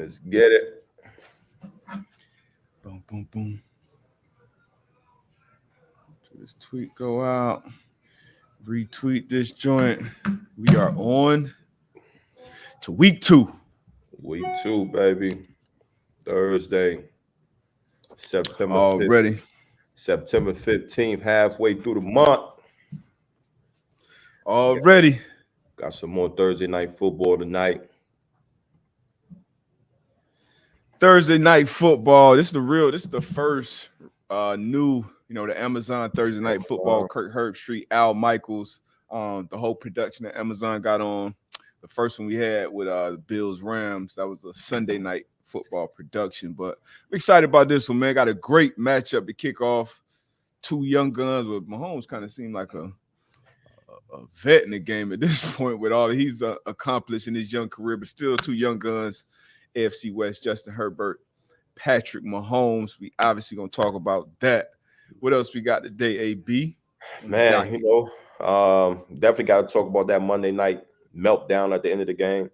Let's get it. Boom, boom, boom. This tweet go out. Retweet this joint. We are on to week 2. Week 2, baby. Thursday, September 5th. Already. September 15th, halfway through the month. Already. Got some more Thursday night football tonight. Thursday night football. This is the first new, the Amazon Thursday night football. Kirk Herbstreit, Al Michaels, the whole production that Amazon got on. The first one we had with the Bills Rams. That was a Sunday night football production. But I'm excited about this one, man. Got a great matchup to kick off. Two young guns with Mahomes kind of seemed like a vet in the game at this point with all that he's accomplished in his young career, but still two young guns. AFC West, Justin Herbert, Patrick Mahomes. We obviously going to talk about that. What else we got today, AB? Man, definitely got to talk about that Monday night meltdown at the end of the game.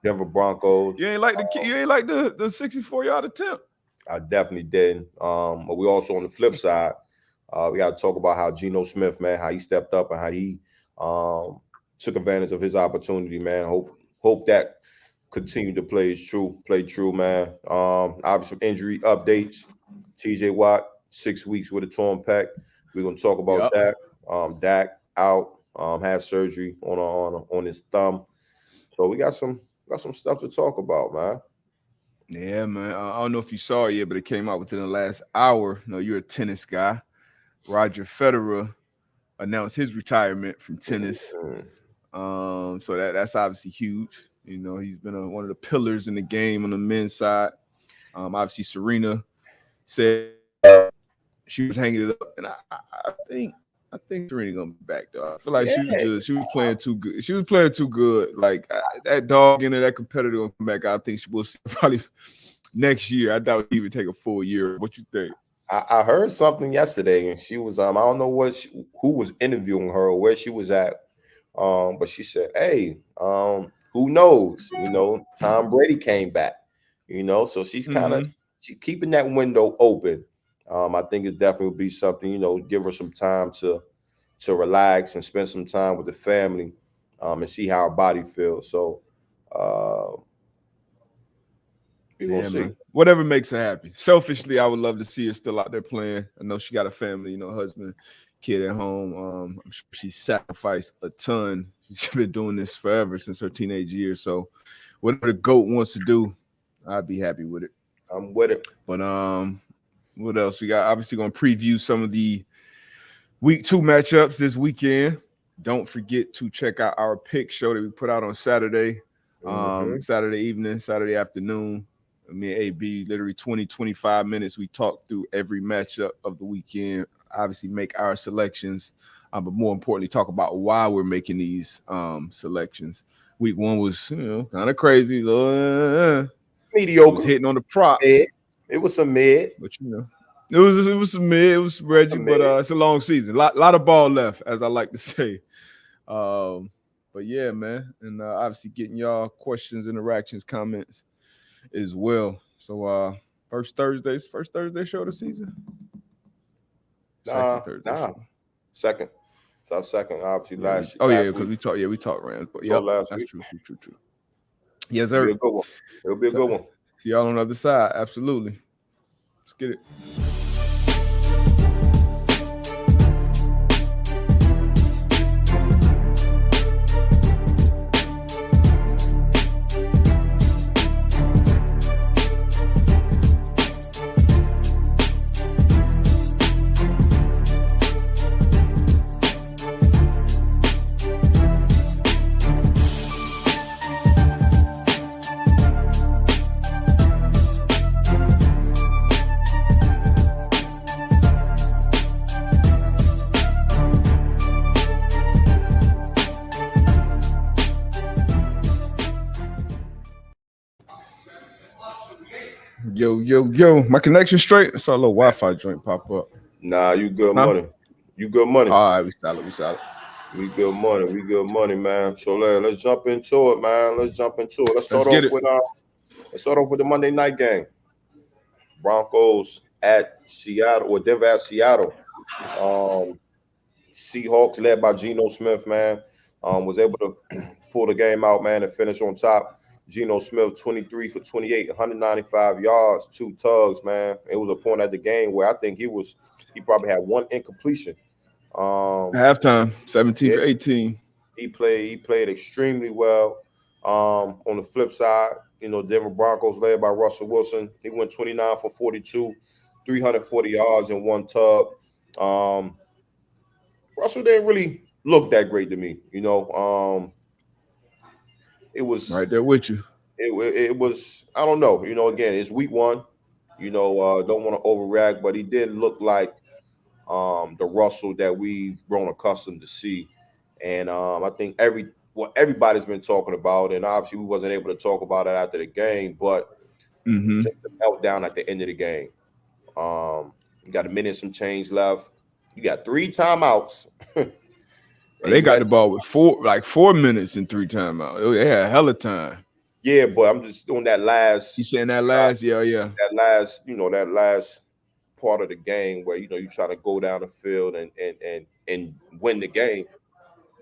Denver Broncos. You ain't like the 64-yard attempt? I definitely did. But we also on the flip side, we got to talk about how Geno Smith, man, how he stepped up and how he took advantage of his opportunity, man. Hope that continue to play true, man. Obviously, some injury updates. TJ Watt, 6 weeks with a torn pec. We're gonna talk about that. Dak out, had surgery on his thumb. So we got some stuff to talk about, man. Yeah, man. I don't know if you saw it yet, but it came out within the last hour. You're a tennis guy. Roger Federer announced his retirement from tennis. So that's obviously huge. He's been one of the pillars in the game on the men's side. Obviously, Serena said she was hanging it up, and I think Serena gonna be back though. I feel like she was playing too good. She was playing too good. Like that dog in there, that competitor gonna come back. I think she will see probably next year. I doubt she would take a full year. What you think? I heard something yesterday, and she was I don't know who was interviewing her or where she was at, but she said, "Hey, who knows? Tom Brady came back. So she's kind of she's keeping that window open. I think it definitely would be something, give her some time to relax and spend some time with the family, and see how her body feels. So we're gonna see. Man. Whatever makes her happy. Selfishly, I would love to see her still out there playing. I know she got a family, husband, kid at home. I'm sure she sacrificed a ton. She's been doing this forever since her teenage years. So whatever the GOAT wants to do, I'd be happy with it. I'm with it. But what else? We got obviously going to preview some of the week 2 matchups this weekend. Don't forget to check out our pick show that we put out on Saturday, Saturday evening, Saturday afternoon. Me and AB, literally 20, 25 minutes. We talk through every matchup of the weekend, obviously make our selections, but more importantly, talk about why we're making these selections. Week 1 was, kind of crazy. Mediocre. It was hitting on the props. It was some mid. But, it was some mid. It was Reggie, but it's a long season. Lot of ball left, as I like to say. But, yeah, man. And obviously getting y'all questions, interactions, comments as well. So first Thursday show of the season? Second. It's our second, obviously, last because we talked Rams. But last week. True. Yes, sir. It'll be a good one. See y'all on the other side. Absolutely. Let's get it. Yo, my connection straight? I saw a little Wi-Fi joint pop up. Nah, you good money. You good money. All right, we solid. We good money. We good money, man. So let's jump into it, man. Let's jump into it. Let's get it. Let's start off with the Monday night game. Broncos at Seattle or Denver at Seattle. Um, Seahawks led by Geno Smith, man, was able to pull the game out, man, and finish on top. Geno Smith, 23 for 28, 195 yards, 2 tugs, man. It was a point at the game where I think he probably had one incompletion. Halftime, 17 Yeah, for 18. he played extremely well. On the flip side, Denver Broncos led by Russell Wilson. He went 29 for 42, 340 yards and 1 tug. Um, Russell didn't really look that great to me. It was Right there with you. it was I don't know. Again, it's week one. Don't want to overreact, but he didn't look like the Russell that we've grown accustomed to see. And I think everybody's been talking about, and obviously we wasn't able to talk about it after the game, but Mm-hmm. just the meltdown at the end of the game. You got a minute some change left. You got 3 timeouts. And They you got let the ball with 4 minutes and 3 timeouts. They had a hell of time. Yeah, but I'm just doing that last. You saying that last? Yeah. That last part of the game where you try to go down the field and win the game.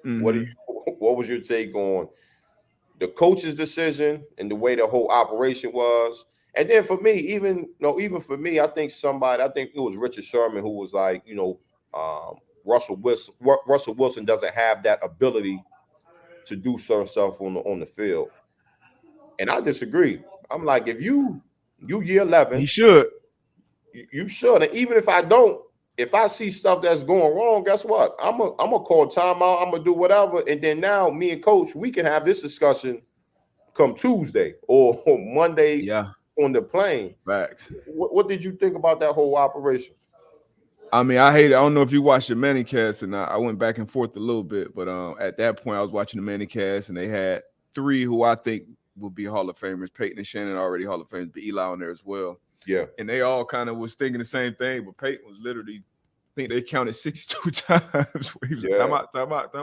Mm-hmm. What was your take on the coach's decision and the way the whole operation was? And then for me, even for me, I think it was Richard Sherman who was like, Russell Wilson doesn't have that ability to do certain stuff on the field. And I disagree. I'm like, if you year 11, He should. you should. And even if I see stuff that's going wrong, guess what? I'm gonna call timeout. I'm gonna do whatever. And then now me and coach, we can have this discussion come Tuesday or Monday Yeah. on the plane. Facts. What did you think about that whole operation? I mean, I hate it. I don't know if you watched the Manning cast, and I went back and forth a little bit, but at that point, I was watching the Manning cast, and they had 3 who I think will be Hall of Famers. Peyton and Shannon already Hall of Famers, but Eli on there as well. Yeah. And they all kind of was thinking the same thing, but Peyton was literally, I think they counted 62 times where he was like, time out,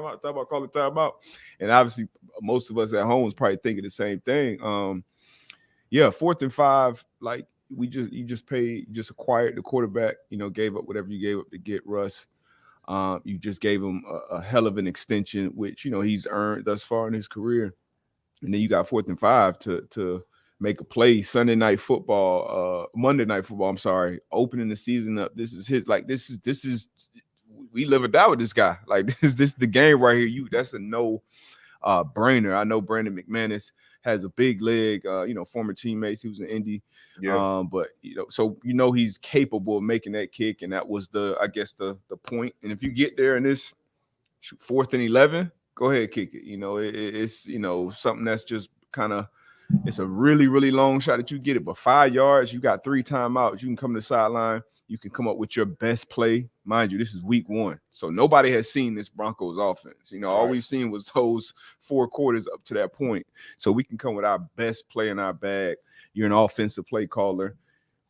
call it time out. And obviously, most of us at home was probably thinking the same thing. 4th and 5, like, you just acquired the quarterback, gave up whatever you gave up to get Russ. You just gave him a hell of an extension, which he's earned thus far in his career. And then you got 4th and 5 to make a play. Monday night football, I'm sorry, opening the season up. This is we live or die with this guy. Like this is the game right here. That's a no brainer. I know Brandon McManus has a big leg, former teammates. He was in Indy. Yeah. But so he's capable of making that kick, and that was the point. And if you get there and this 4th and 11, go ahead, kick it. It's something that's just kind of, it's a really, really long shot that you get it, but 5 yards, you got 3 timeouts. You can come to the sideline. You can come up with your best play. Mind you, this is week 1. So nobody has seen this Broncos offense. All we've seen was those 4 quarters up to that point. So we can come with our best play in our bag. You're an offensive play caller.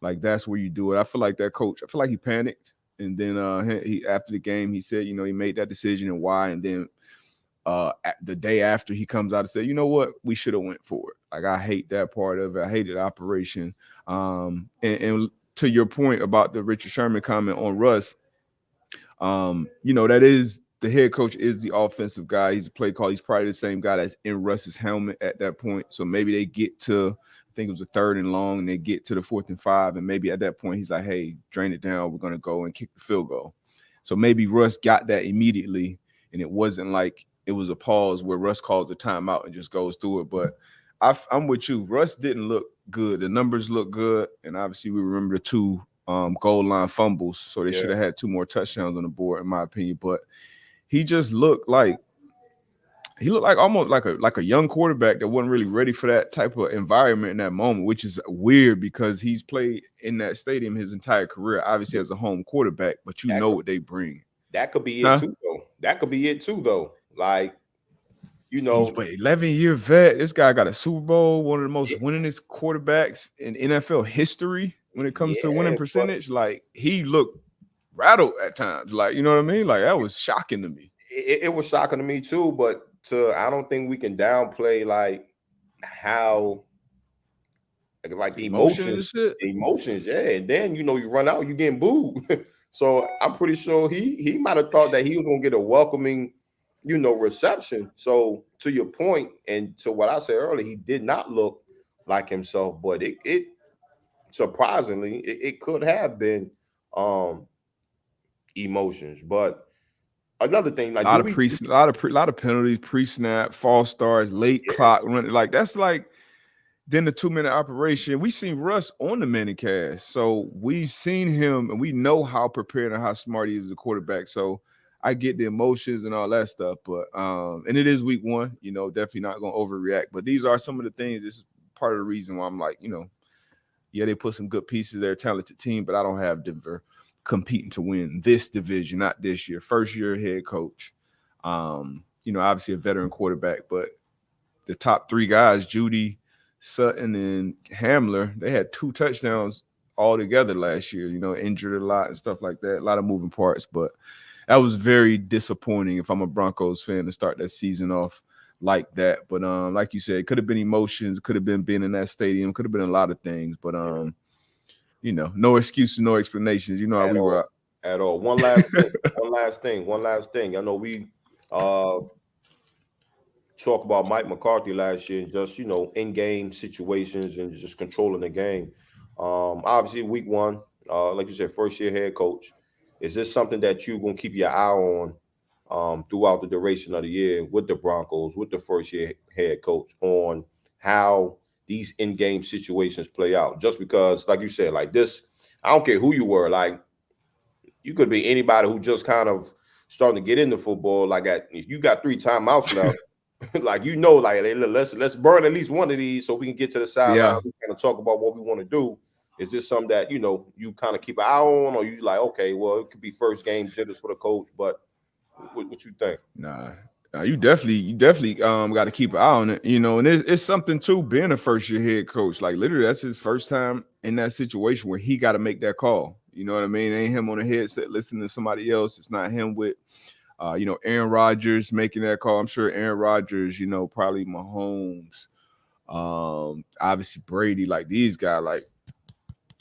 Like, that's where you do it. I feel like that coach, he panicked. And then he after the game, he said, he made that decision and why. And then the day after, he comes out and said, you know what, we should have went for it. Like, I hate that part of it. I hated operation. And to your point about the Richard Sherman comment on Russ, that is, the head coach is the offensive guy. He's a play call. He's probably the same guy that's in Russ's helmet at that point. So maybe they get to, I think it was a 3rd and long, and they get to the 4th and 5, and maybe at that point he's like, hey, drain it down. We're going to go and kick the field goal. So maybe Russ got that immediately, and it wasn't like it was a pause where Russ calls the timeout and just goes through it. But I'm with you. Russ didn't look good. The numbers look good, and obviously we remember the 2 goal line fumbles, so they should have had 2 more touchdowns on the board, in my opinion. But he just looked like almost like a young quarterback that wasn't really ready for that type of environment in that moment, which is weird because he's played in that stadium his entire career, obviously as a home quarterback, but what they bring. That could be it too, though. That could be it too, though. Like, he's an 11-year vet. This guy got a Super Bowl, one of the most winningest quarterbacks in NFL history when it comes to winning percentage. Like, he looked rattled at times. Like, you know what I mean? Like, that was shocking to me. it was shocking to me too. But I don't think we can downplay like how like the Emotions and shit. emotions, yeah. And then you run out, you getting booed. So I'm pretty sure he might have thought that he was gonna get a welcoming, reception. So to your point, and to what I said earlier, he did not look like himself, but it surprisingly it could have been um emotions. But another thing, like, do we? A lot of penalties, pre-snap, false starts, late Yeah, clock running. Like that's like then the 2-minute operation. We seen Russ on the minicast, so we've seen him and we know how prepared and how smart he is as a quarterback. So I get the emotions and all that stuff, but and it is week one, definitely not gonna overreact. But these are some of the things. This is part of the reason why I'm like, yeah, they put some good pieces. They're a talented team, but I don't have Denver competing to win this division, not this year. First year head coach. Obviously a veteran quarterback, but the top three guys, Judy, Sutton, and Hamler, they had 2 touchdowns all together last year, injured a lot and stuff like that. A lot of moving parts, but that was very disappointing if I'm a Broncos fan to start that season off like that. But like you said, it could have been emotions, could have been being in that stadium, could have been a lot of things. But no excuses, no explanations. You know how at we all, rock. at all. One last thing. One last thing. I know we talk about Mike McCarthy last year and just in-game situations and just controlling the game. Obviously, week one, like you said, first-year head coach. Is this something that you're gonna keep your eye on throughout the duration of the year with the Broncos, with the first-year head coach, on how these in-game situations play out? Just because, like you said, like this, I don't care who you were, like you could be anybody who just kind of starting to get into football. Like if you got 3 timeouts left, like like hey, let's burn at least one of these so we can get to the sideline. Yeah. We kind of talk about what we want to do. Is this something that you kind of keep an eye on, or you like, okay, well, it could be first game jitters for the coach, but what you think? Nah. You definitely got to keep an eye on it, and it's something too, being a first year head coach. Like literally, that's his first time in that situation where he got to make that call. You know what I mean? It ain't him on the headset listening to somebody else. It's not him with Aaron Rodgers making that call. I'm sure Aaron Rodgers, probably Mahomes, obviously Brady, like these guys, like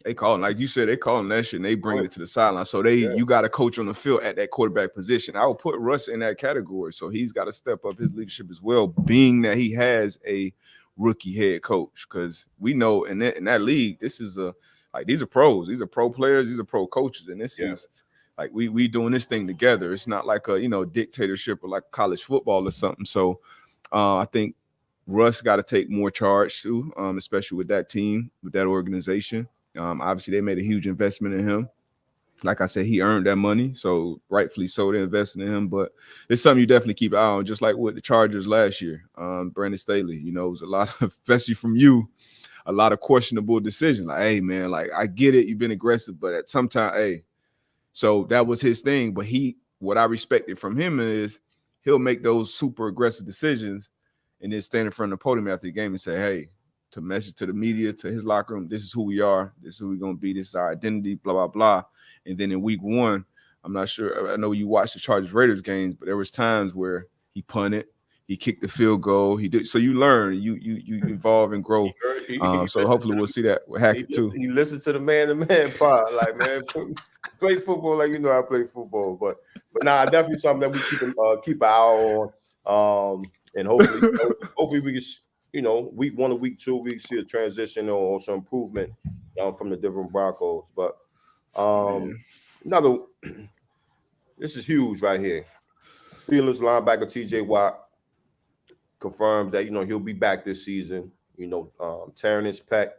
they calling, like you said, they calling that shit and they bring it to the sideline. So you got a coach on the field at that quarterback position. I would put Russ in that category. So he's got to step up his leadership as well, being that he has a rookie head coach. Because we know in that league, this is these are pros, these are pro players, these are pro coaches, and this is like we doing this thing together. It's not like a dictatorship or like college football or something. So I think Russ got to take more charge too, especially with that team, with that organization. Obviously, they made a huge investment in him. Like I said, he earned that money, so rightfully so they invested in him. But it's something you definitely keep an eye on, just like with the Chargers last year. Brandon Staley, it was a lot of, especially from you, a lot of questionable decisions. Like, hey man, like I get it, you've been aggressive, but at some time, hey. So that was his thing. But what I respected from him is he'll make those super aggressive decisions and then stand in front of the podium after the game and say, hey, to message to the media, to his locker room, this is who we are, this is who we're going to be, this is our identity, blah, blah, blah. And then in week one, I'm not sure, I know you watched the Chargers Raiders games, but there was times where he punted, he kicked the field goal, he did. So you learn, you evolve and grow. So hopefully we'll see that with Hackett too. He listened to the man pod, like, man, play football like I play football. But nah, definitely something that we keep an eye on. And hopefully we can, week 1 to week 2, we see a transition or some improvement from the different Broncos. But this is huge right here. Steelers linebacker TJ Watt confirms that he'll be back this season. Tearing his pec,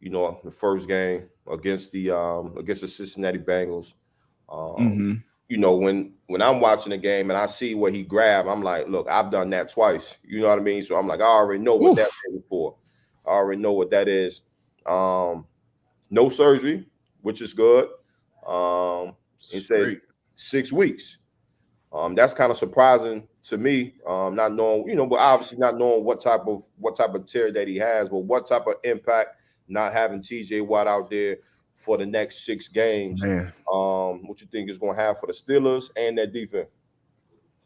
the first game against the Cincinnati Bengals. When I'm watching the game and I see what he grabbed, I'm like, look, I've done that twice. You know what I mean? So I'm like, I already know what that's for. I already know what that is. No surgery, which is good. He said 6 weeks. That's kind of surprising to me, not knowing, but obviously not knowing what type of tear that he has, but what type of impact not having TJ Watt out there for the next 6 games. Man. What you think is going to have for the Steelers and their defense?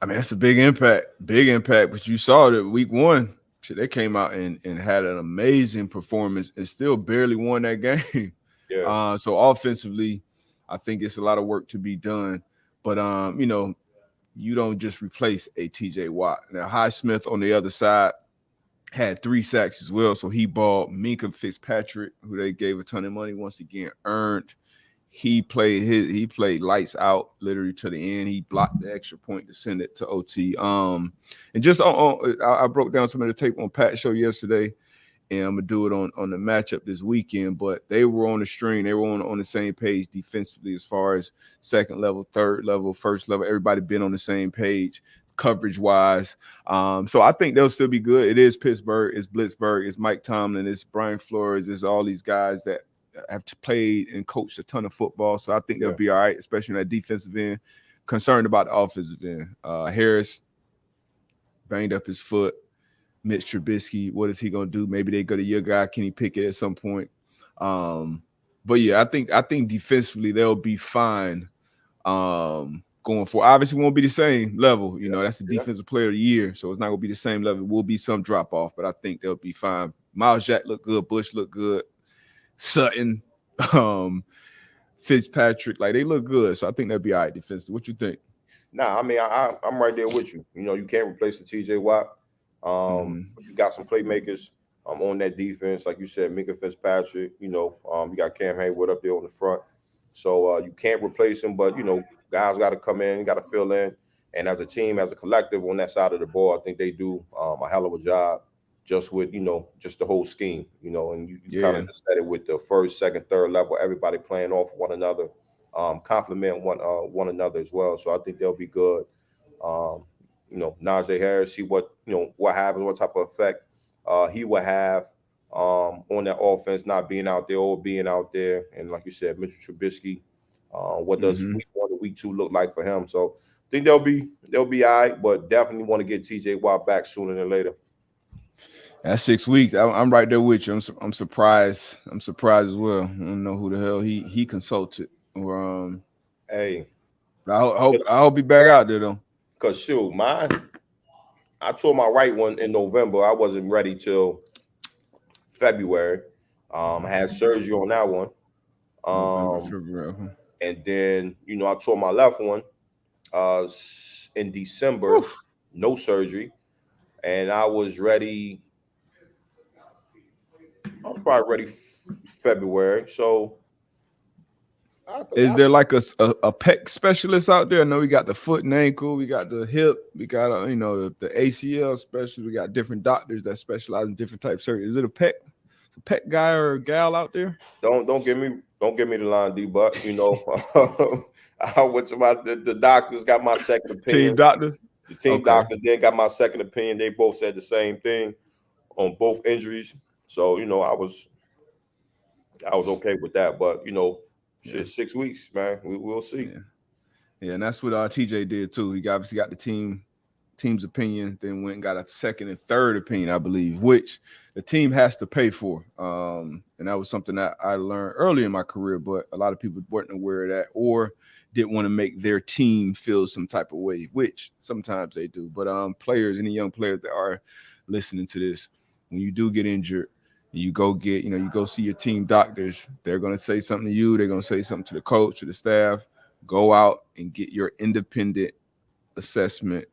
I mean, that's a big impact. Big impact. But you saw that week one. Shit, they came out and had an amazing performance and still barely won that game. Yeah, So offensively, I think it's a lot of work to be done. But you don't just replace a TJ Watt. Now, Highsmith on the other side had 3 sacks as well. So he balled. Minka Fitzpatrick, who they gave a ton of money, once again earned. He played lights out literally to the end. He blocked the extra point to send it to OT. And just I broke down some of the tape on Pat's show yesterday, and I'm gonna do it on the matchup this weekend. But they were on the string, they were on the same page defensively as far as second level, third level, first level. Everybody been on the same page coverage wise. So I think they'll still be good. It is Pittsburgh, it's Blitzburg, it's Mike Tomlin, it's Brian Flores, it's all these guys that have played and coached a ton of football. So I think they'll be all right, especially in that defensive end. Concerned about the offensive end. Harris banged up his foot. Mitch Trubisky, what is he gonna do? Maybe they go to your guy, Kenny Pickett, at some point. But yeah, I think defensively they'll be fine. Going for obviously won't be the same level. You know, that's the defensive player of the year, so it's not gonna be the same level. It will be some drop off, but I think they'll be fine. Miles Jack looked good, Bush looked good, Sutton, Fitzpatrick, like they look good. So I think they'll be all right defensively. What you think? Nah, I mean, I'm right there with you. You know, you can't replace the TJ Watt. But you got some playmakers on that defense, like you said, Minka Fitzpatrick. You know, you got Cam Hayward up there on the front, so you can't replace him. But you know, guys got to come in, got to fill in, and as a team, as a collective on that side of the ball, I think they do a hell of a job. Just with just the whole scheme, and you kind of just said it with the first, second, third level, everybody playing off one another, complement one another as well. So I think they'll be good. Najee Harris, see what happens, what type of effect he will have on that offense, not being out there or being out there. And like you said, Mitchell Trubisky, what does week 1 and week 2 look like for him? So I think they'll be all right, but definitely want to get TJ Watt back sooner than later. That's 6 weeks. I'm right there with you. I'm surprised. I'm surprised as well. I don't know who the hell he consulted. Or hey, I hope he back out there though. Cause shoot, I tore my right one in November. I wasn't ready till February. I had surgery on that one. And then I tore my left one in December. Oof. No surgery, and I was ready. I was probably ready February. So, is there like a pec specialist out there? I know we got the foot and ankle, we got the hip, we got the ACL specialist. We got different doctors that specialize in different types of surgery. Is it a pec guy or a gal out there? Don't get me the line, D. But I went to the doctors, got my second opinion. Team doctors. The team doctor then got my second opinion. They both said the same thing on both injuries. So, I was okay with that. But, 6 weeks, man. We'll see. Yeah, and that's what TJ did too. He obviously got the team's opinion, then went and got a second and third opinion, I believe, which the team has to pay for. And that was something that I learned early in my career, but a lot of people weren't aware of that or didn't want to make their team feel some type of way, which sometimes they do. But players, any young players that are listening to this, when you do get injured, you go you go see your team doctors. They're going to say something to you. They're going to say something to the coach, to the staff. Go out and get your independent assessment,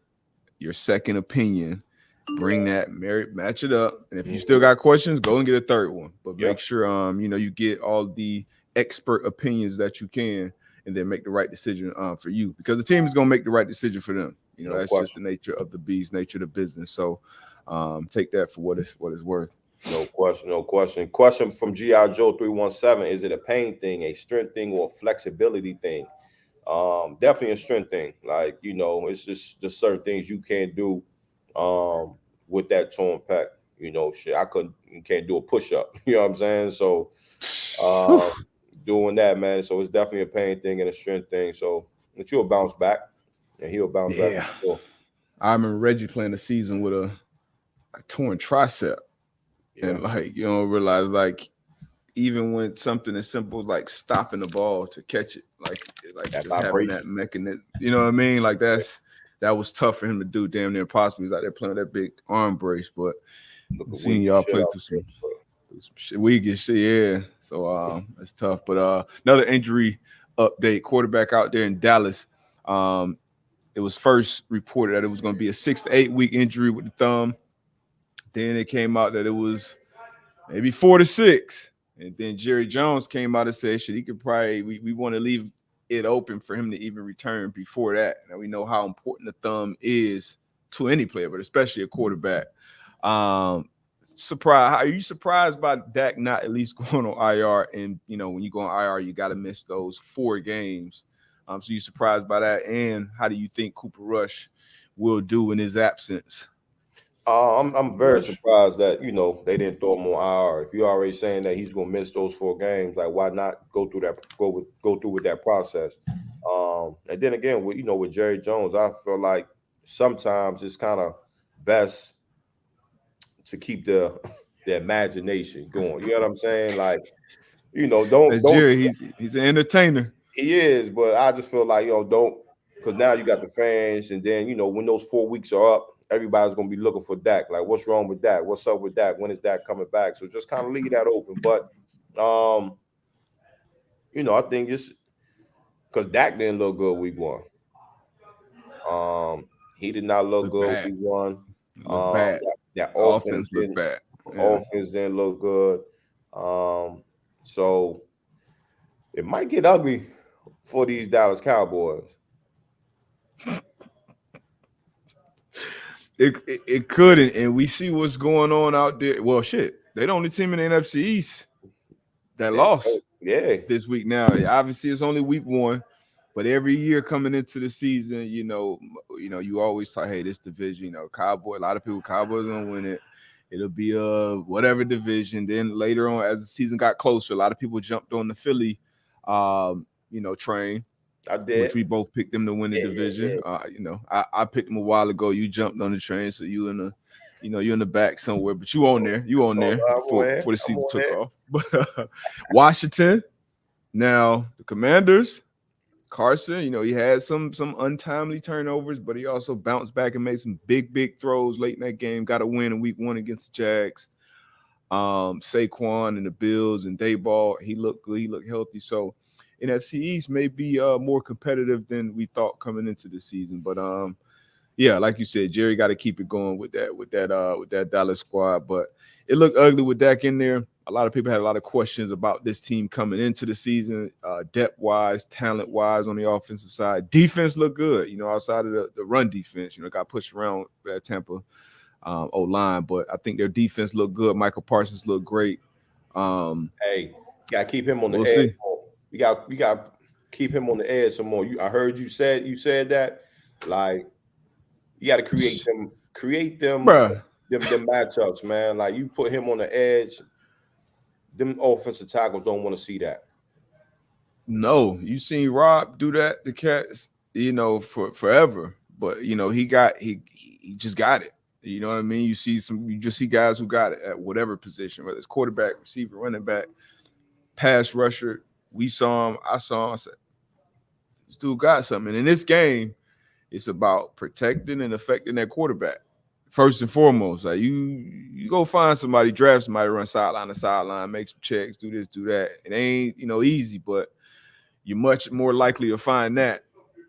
your second opinion. Bring that, match it up. And if you still got questions, go and get a third one. But make sure, you get all the expert opinions that you can and then make the right decision for you. Because the team is going to make the right decision for them. That's just the nature of the beast, nature of the business. So take that for what it's worth. No question. Question from G.I. Joe 317. Is it a pain thing, a strength thing, or a flexibility thing? Definitely a strength thing. Like, it's just certain things you can't do with that torn pec. You can't do a push-up. You know what I'm saying? So doing that, man. So it's definitely a pain thing and a strength thing. So but you'll bounce back, and he'll bounce back. Sure. I remember Reggie playing the season with a torn tricep. And you don't realize, like, even when something as simple as like stopping the ball to catch it, like just having that mechanism, you know what I mean? Like that's that was tough for him to do. Damn near impossible. He was out there playing that big arm brace, but I'm Looking seeing weak as y'all shit play out through there. some shit, weak shit, yeah. So it's tough. But another injury update: quarterback out there in Dallas. It was first reported that it was going to be a 6 to 8 week injury with the thumb. Then it came out that it was maybe 4 to 6. And then Jerry Jones came out and said, shit, he could probably, we want to leave it open for him to even return before that. Now we know how important the thumb is to any player, but especially a quarterback. Are you surprised by Dak not at least going on IR? And, you know, when you go on IR, you got to miss those 4 games. So you surprised by that? And how do you think Cooper Rush will do in his absence? I'm very surprised that they didn't throw him on IR. If you're already saying that he's gonna miss those 4 games, like why not go through with that process? And then again, with Jerry Jones, I feel like sometimes it's kind of best to keep the imagination going. You know what I'm saying? Like don't Jerry, he's an entertainer. He is, but I just feel like don't, because now you got the fans, and then when those 4 weeks are up, everybody's gonna be looking for Dak. Like, what's wrong with Dak? What's up with Dak? When is Dak coming back? So just kind of leave that open. But I think it's because Dak didn't look good week 1. He did not look good bad. week 1. Look bad. That Offense looked bad. Yeah. Offense didn't look good. So it might get ugly for these Dallas Cowboys. It couldn't, and we see what's going on out there. Well, shit, they're the only team in the NFC East that lost this week. Now, obviously, it's only week 1, but every year coming into the season, you always talk, hey, this division, Cowboy. A lot of people, Cowboys gonna win it. It'll be whatever division. Then later on, as the season got closer, a lot of people jumped on the Philly, train. I did. Which we both picked them to win the division. Yeah. I picked them a while ago. You jumped on the train, so you're in the back somewhere, but you on there before the season took off. But Washington, now the Commanders, Carson, he had some untimely turnovers, but he also bounced back and made some big throws late in that game. Got a win in week 1 against the Jags. Saquon and the Bills and Dayball, he looked good. He looked healthy. So NFC East may be more competitive than we thought coming into the season. But yeah, like you said, Jerry got to keep it going with that Dallas squad. But it looked ugly with Dak in there. A lot of people had a lot of questions about this team coming into the season, depth-wise, talent-wise on the offensive side. Defense looked good, outside of the run defense. Got pushed around at Tampa O-line, but I think their defense looked good. Michael Parsons looked great. Hey, got to keep him on the edge. See. We got to keep him on the edge some more. I heard you said that, like, you got to create them matchups, man. Like, you put him on the edge, them offensive tackles don't want to see that. No, you seen Rob do that the Cats, for forever. But he just got it. You know what I mean? You just see guys who got it at whatever position, whether it's quarterback, receiver, running back, pass rusher. We saw him. I saw him. I said, this dude got something. And in this game, it's about protecting and affecting that quarterback. First and foremost, like you go find somebody, draft somebody, run sideline to sideline, make some checks, do this, do that. It ain't, easy, but you're much more likely to find that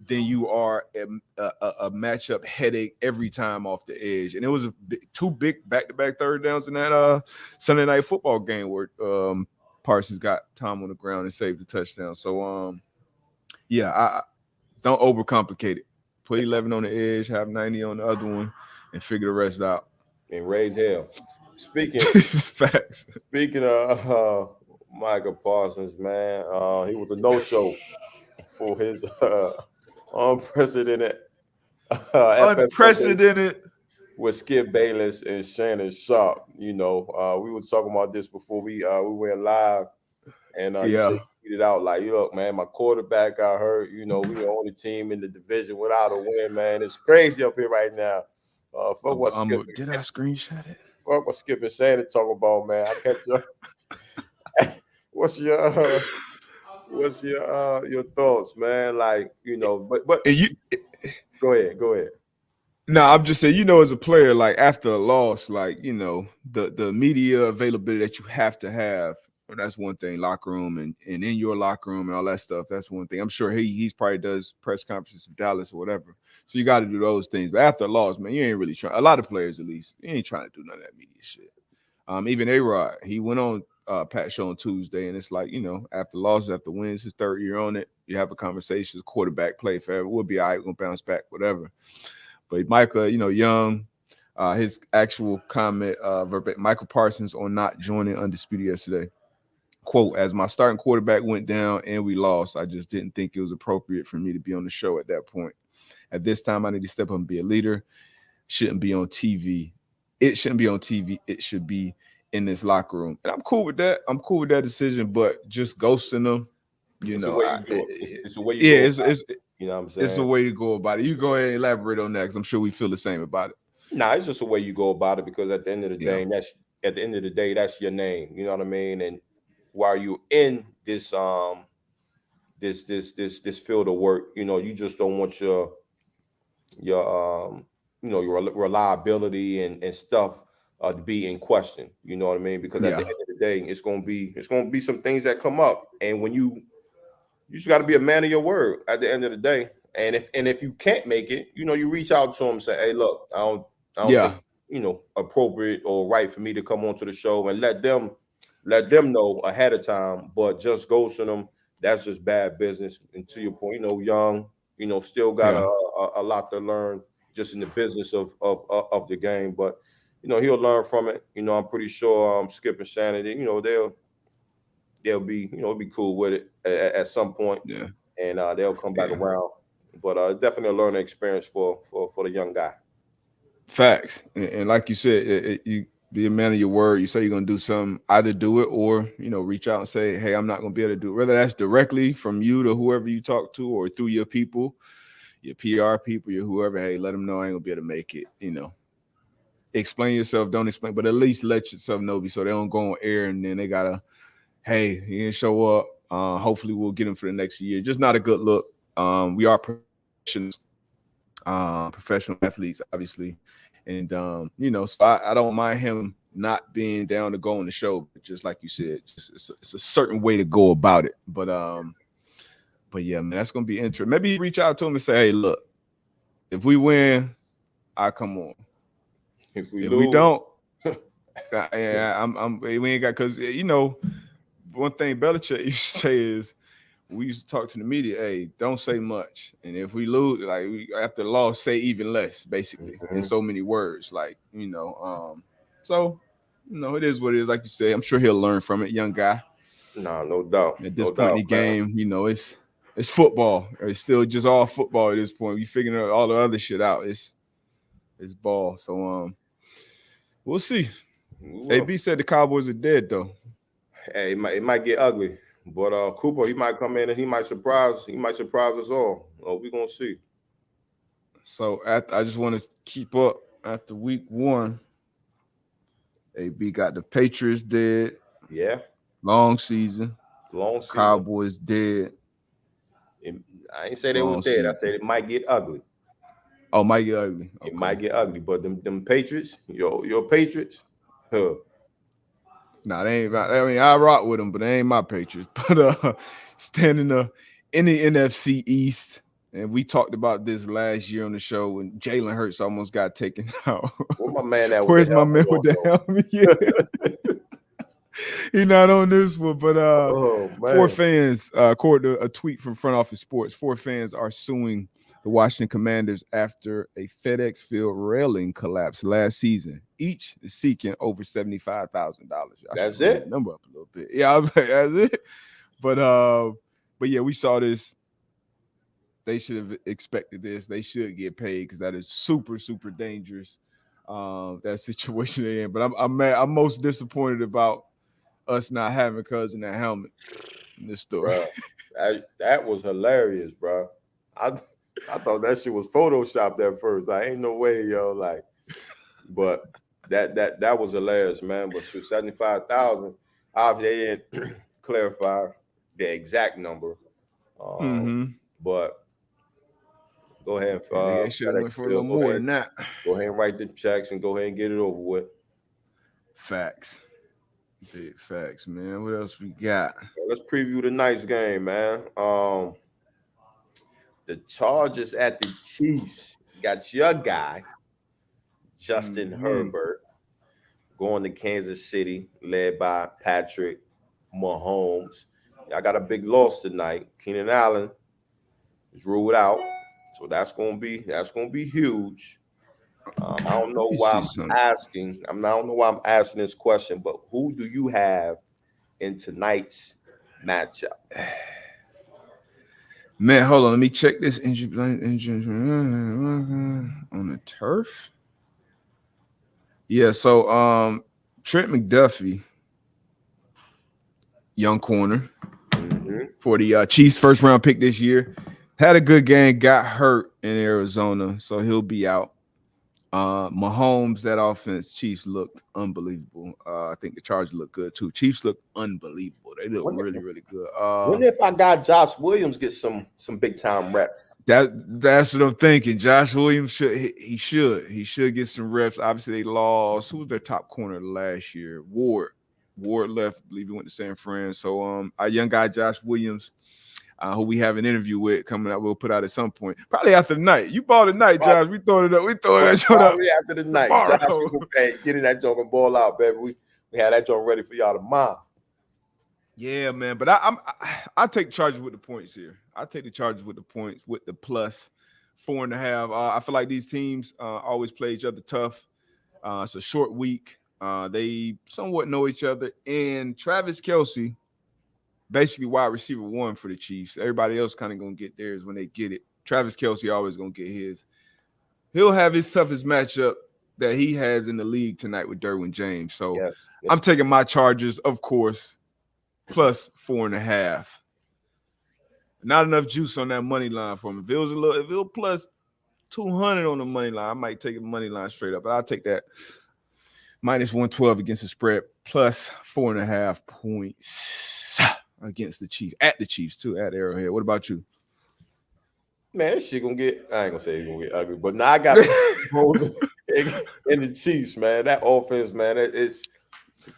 than you are a matchup headache every time off the edge. And it was 2 big back-to-back third downs in that Sunday night football game where Parsons got Tom on the ground and saved the touchdown. So, yeah, I don't overcomplicate it. Put 11 on the edge, have 90 on the other one, and figure the rest out. And raise hell. Speaking facts. Speaking of Michael Parsons, man, he was a no-show for his unprecedented with Skip Bayless and Shannon Sharp. We were talking about this before we went live, and you tweeted out like, "Look, man, my quarterback got hurt. We the only team in the division without a win, man. It's crazy up here right now." Did I screenshot it? Fuck what Skip and Shannon talking about, man. I catch you. What's your what's your thoughts, man? Like, but And you go ahead. No, I'm just saying, as a player, like after a loss, like, the media availability that you have to have, well, that's one thing, locker room and in your locker room and all that stuff. That's one thing. I'm sure he's probably does press conferences in Dallas or whatever. So you got to do those things. But after a loss, man, you ain't really trying. A lot of players, at least, you ain't trying to do none of that media shit. Even A-Rod, he went on Pat Show on Tuesday, and it's like, after losses, after wins, his third year on it, you have a conversation. Quarterback play forever. We'll be all right. We're going to bounce back, whatever. But Micah, young, his actual comment, Michael Parsons on not joining Undisputed yesterday. Quote, as my starting quarterback went down and we lost, I just didn't think it was appropriate for me to be on the show at that point. At this time, I need to step up and be a leader. Shouldn't be on TV. It shouldn't be on TV. It should be in this locker room. And I'm cool with that. I'm cool with that decision, but just ghosting them, It's the way you do it. It's the way you yeah, go. it's You know what I'm it's a saying? way to go about it. You go ahead and elaborate on that because I'm sure we feel the same about it. Nah, it's just the way you go about it because at the end of the Yeah. day, that's your name. You know what I mean? And while you're in this field of work, you just don't want your reliability and stuff to be in question. You know what I mean? Because at the Yeah. end of the day, it's gonna be some things that come up, and when you just got to be a man of your word at the end of the day. And if you can't make it, you reach out to them and say, hey, look, I don't think Yeah. appropriate or right for me to come onto the show, and let them know ahead of time. But just ghosting them, that's just bad business. And to your point, young, still got Yeah. a lot to learn just in the business of the game. But he'll learn from it. I'm pretty sure Skip and Shannon, they'll be cool with it at some point, Yeah. and they'll come back Yeah. around. But definitely a learning experience for the young guy. Facts. And like you said, you be a man of your word. You say you're gonna do something, either do it or reach out and say, "Hey, I'm not gonna be able to do it." Whether that's directly from you to whoever you talk to, or through your people, your PR people, your whoever. Hey, let them know I ain't gonna be able to make it. Explain yourself. Don't explain, but at least let yourself know, so they don't go on air and then they gotta, hey, he didn't show up. Hopefully, we'll get him for the next year. Just not a good look. We are professionals, professional athletes, obviously. And so I don't mind him not being down to go on the show, but just like you said, just it's a certain way to go about it. But yeah, man, that's gonna be interesting. Maybe reach out to him and say, hey, look, if we win, I come on. If we If we lose, don't, we ain't got, because one thing Belichick used to say is, we used to talk to the media, hey, don't say much. And if we lose, like after the loss, say even less, basically, in Mhm. so many words. Like, so it is what it is. Like you say, I'm sure he'll learn from it. Young guy. Nah, no doubt, At this no point in doubt, the man. game, it's football. It's still just all football at this point. We figuring all the other shit out. It's ball. So we'll see. We will. AB said the Cowboys are dead though. Hey, it might get ugly, but Cooper, he might come in and he might surprise us all. We gonna see. So I just want to keep up after week one. AB got the Patriots dead. Yeah, Long season. long season. Cowboys dead. It- I ain't say they was Long dead. I said season. it might get ugly. Oh, Mike Ugly. It Okay. might get ugly, but them Patriots, your Patriots, huh? Nah, they ain't right. I mean, I rock with them, but they ain't my Patriots. But standing in the NFC East, and we talked about this last year on the show when Jalen Hurts almost got taken out. Where my man at with the Where's my helmet man with on the helmet? Yeah, though? he not on this one. But Oh four man, fans, according to a tweet from Front Office Sports, four fans are suing the Washington Commanders after a FedEx Field railing collapsed last season. Each is seeking over $75,000. I should that's run that it. number up a little bit. Yeah, that's it. But yeah, we saw this. They should have expected this. They should get paid because that is super, super dangerous. That situation they're in. But I'm mad. I'm most disappointed about us not having cousin that helmet in this story. Bro, that was hilarious, bro. I I thought that shit was photoshopped at first. Like, ain't no way, yo. Like, but that was hilarious, man. But shoot, 75,000. Obviously, they didn't clarify. the exact number. But go ahead and They should have went for a little more than that. Go ahead and write the checks and go ahead and get it over with. Facts. Big facts, man. What else we got? Let's preview tonight's game, man. The Chargers at the Chiefs. You got your guy, Justin Herbert, going to Kansas City, led by Patrick Mahomes. Y'all got a big loss tonight. Keenan Allen is ruled out, so that's gonna be huge. I don't know why I'm asking. I don't know why I'm asking this question, but who do you have in tonight's matchup? Man, hold on. Let me check this injury on the turf. Yeah, so Trent McDuffie, young corner for the Chiefs, first round pick this year, had a good game, got hurt in Arizona, so he'll be out. Mahomes, that offense, Chiefs looked unbelievable. I think the Chargers look good too. Chiefs look unbelievable. They look really, really good. What if I got Josh Williams get some big time reps? That's what I'm thinking. Josh Williams should get some reps. Obviously, they lost. Who was their top corner last year? Ward left. I believe he went to San Fran. So our young guy Josh Williams, who we have an interview with coming up, we'll put out at some point. Probably after the night. You bought the night, Josh. We throwing it up. We throwing that joint up. Probably after the night. Josh, get in that joint and ball out, baby. We had that joint ready for y'all tomorrow. Yeah, man. But I take the Chargers with the points here. I take the Chargers with the points with the plus 4.5. I feel like these teams always play each other tough. It's a short week. They somewhat know each other. And Travis Kelce, basically wide receiver 1 for the Chiefs. Everybody else kind of going to get theirs when they get it. Travis Kelce always going to get his. He'll have his toughest matchup that he has in the league tonight with Derwin James. So yes. I'm taking my Chargers, of course, plus 4.5. Not enough juice on that money line for him. If it was plus 200 on the money line, I might take the money line straight up. But I'll take that minus 112 against the spread, plus 4.5 points against the Chiefs, at the Chiefs too, at Arrowhead. What about you? Man, this shit gonna get, I ain't gonna say it's gonna get ugly, but now I got in the Chiefs, man. That offense, man, it's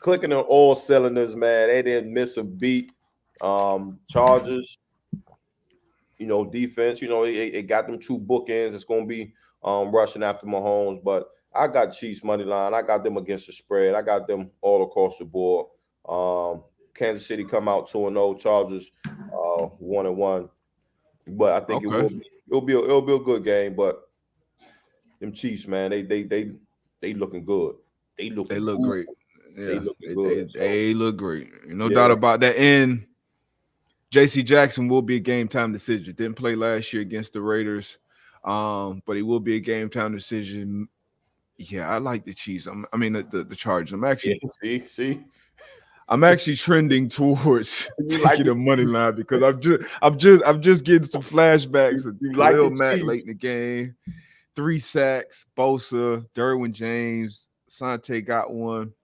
clicking on all cylinders, man. They didn't miss a beat. Chargers, defense, it got them 2 bookends. It's gonna be rushing after Mahomes, but I got Chiefs money line. I got them against the spread. I got them all across the board. Kansas City come out 2-0, Chargers 1-1. But I think it'll be a good game. But them Chiefs, man, they looking good. They look great. Yeah, they look great. No doubt about that. And J.C. Jackson will be a game time decision. Didn't play last year against the Raiders, but he will be a game time decision. Yeah, I like the Chiefs. The Chargers. I'm actually see. I'm actually trending towards taking the money line because I'm just getting some flashbacks of Khalil Mack late in the game. 3 sacks, Bosa, Derwin James, Sante got one.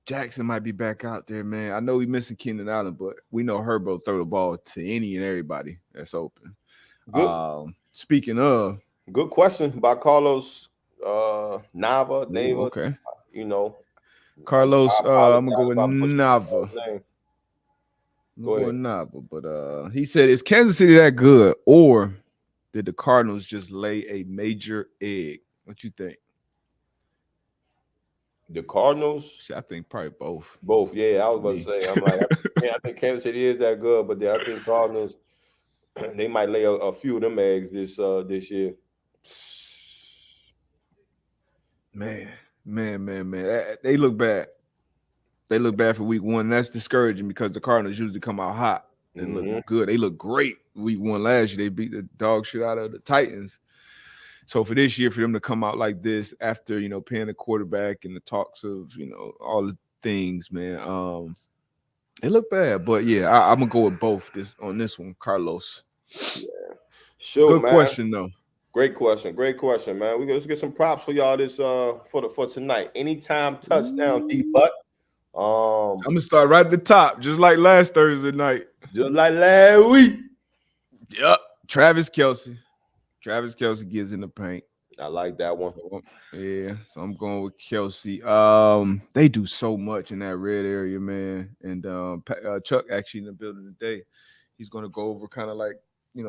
Jackson might be back out there, man. I know he's missing Keenan Allen, but we know Herbo throw the ball to any and everybody that's open. Good. Speaking of, good question by Carlos Nava. Okay. Carlos, I'm gonna go with Nava. Go with Nava, but he said, "Is Kansas City that good, or did the Cardinals just lay a major egg?" What you think? The Cardinals? I think probably both. Both, yeah. I was about to say, I'm like, I think Kansas City is that good, but then I think Cardinals, they might lay a few of them eggs this year. Man. They look bad. They look bad for week 1. That's discouraging because the Cardinals usually come out hot and look good. They look great week 1 last year. They beat the dog shit out of the Titans. So for this year, for them to come out like this after, paying the quarterback and the talks of, all the things, man, they look bad. But yeah, I'm gonna go with both on this one, Carlos. Yeah, sure. Good question though. Great question, man. Let's get some props for y'all this for tonight. Anytime touchdown, D-Butt. I'm gonna start right at the top, just like last Thursday night. Just like last week. Yep. Travis Kelce. Travis Kelce gives in the paint. I like that one. So, yeah, so I'm going with Kelsey. They do so much in that red area, man. And Chuck actually in the building today. He's going to go over kind of like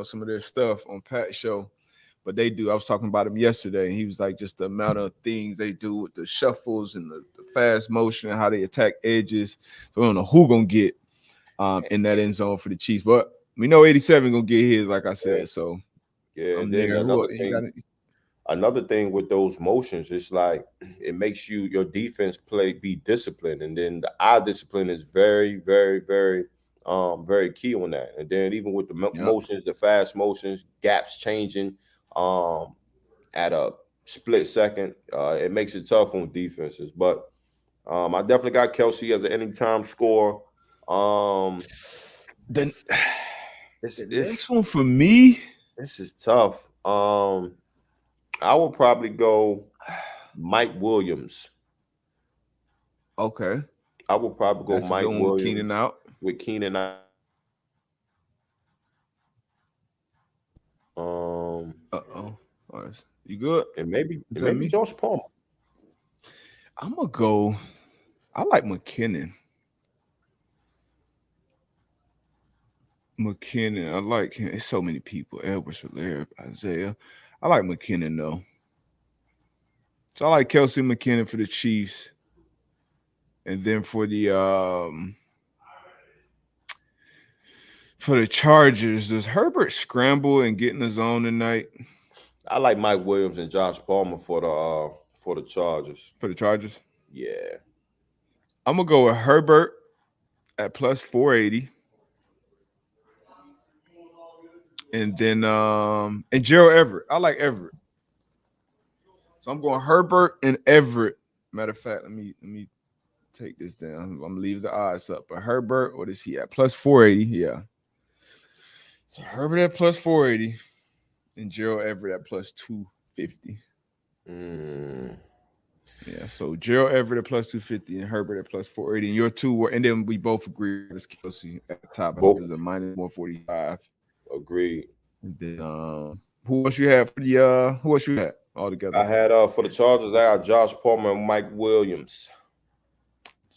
some of their stuff on Pat's show. But they do. I was talking about him yesterday, and he was like just the amount of things they do with the shuffles and the fast motion and how they attack edges. So we don't know who gonna get in that end zone for the Chiefs, but we know 87 gonna get his, like I said. So yeah, I'm and then there. Another thing with those motions, it's like it makes your defense be disciplined, and then the eye discipline is very, very, very, very key on that. And then even with the motions, the fast motions, gaps changing, at a split second, it makes it tough on defenses. But I definitely got Kelsey as an anytime scorer. Then the next one for me, this is tough. I would probably go Mike Williams. Okay. I would probably go Mike Williams Keenan out. With Keenan out. You good? And maybe Josh Palmer. I'm gonna go. I like McKinnon. I like him. It's so many people. Edwards, Hilaire, Isaiah. I like McKinnon though. So I like Kelsey McKinnon for the Chiefs. And then for the Chargers, does Herbert scramble and get in the zone tonight? I like Mike Williams and Josh Palmer for the Chargers. For the Chargers? Yeah. I'm gonna go with Herbert at plus 480. And then and Gerald Everett. I like Everett. So I'm going Herbert and Everett. Matter of fact, let me take this down. I'm gonna leave the odds up. But Herbert, what is he at? Plus 480. Yeah. So Herbert at plus 480 and Gerald Everett at plus 250. Yeah, so Gerald Everett at plus 250 and Herbert at plus 480. And your two were, and then we both agree with Kelsey at the top. Both is a minus 145. Agreed. And then who else you had for the who else you had all together? I had for the Chargers, I got Josh Palmer and Mike Williams.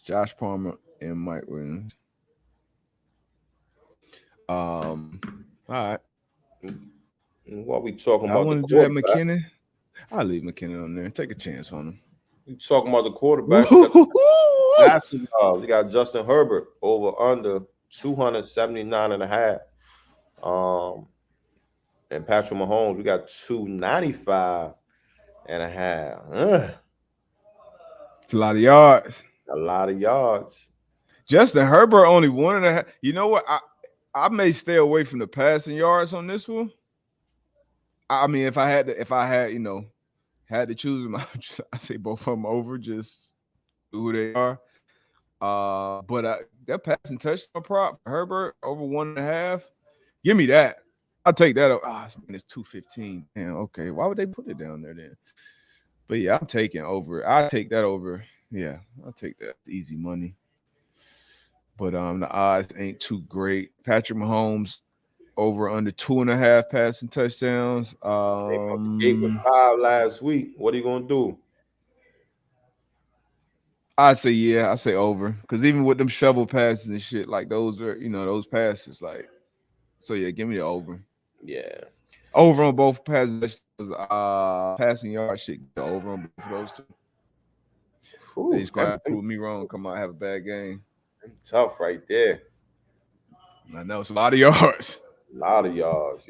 Josh Palmer and Mike Williams. All right. What we talking about? I want to do that McKinnon. I'll leave McKinnon on there. Take a chance on him. We talking about the quarterback. We got Justin Herbert over under 279.5. And Patrick Mahomes, we got 295.5. It's a lot of yards. A lot of yards. Justin Herbert only 1.5. You know what? I may stay away from the passing yards on this one. I mean, if I had to choose them, I say both of them over, just who they are. But that passing touchdown prop for Herbert over 1.5. Give me that. I'll take that. It's 215. Damn, okay. Why would they put it down there then? But yeah, I'm taking over. I take that over. Yeah, I'll take that. It's easy money. But the odds ain't too great. Patrick Mahomes over under 2.5 passing touchdowns. Gave him 5 last week. What are you gonna do? I say over, because even with them shovel passes and shit, like those are those passes, like. So yeah, give me the over. Yeah, over on both passes. Passing yard shit. Over on both of those two. Ooh, they just gonna prove me wrong. Come on, have a bad game. Tough right there. I know it's a lot of yards. A lot of yards.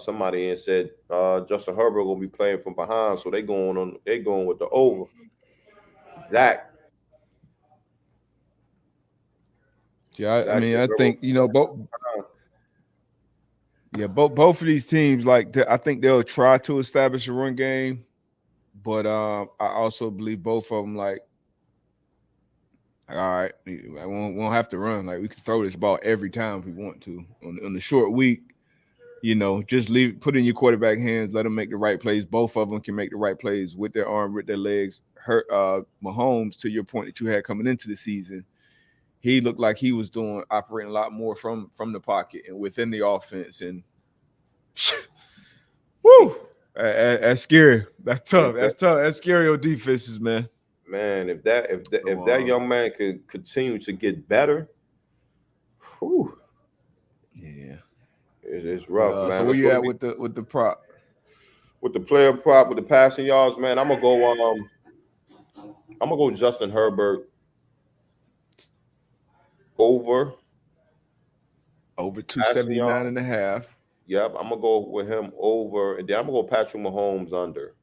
Somebody said Justin Herbert gonna be playing from behind, so they going with the over. Zach. Yeah, I mean, I think both. Yeah, both of these teams, like I think they'll try to establish a run game, but I also believe both of them, like all right, we won't have to run. Like we can throw this ball every time if we want to on the short week. Just put in your quarterback hands, let them make the right plays. Both of them can make the right plays with their arm, with their legs. Mahomes, to your point that you had coming into the season, he looked like he was operating a lot more from the pocket and within the offense. And woo, that's scary. That's tough. That's tough. That's scary on defenses, man. Man, if that young man could continue to get better, whew, yeah, it's rough, man. So where you at with the prop? With the player prop, with the passing yards, man, I'm gonna go Justin Herbert over 279.5. Yep, I'm gonna go with him over, and then I'm gonna go Patrick Mahomes under.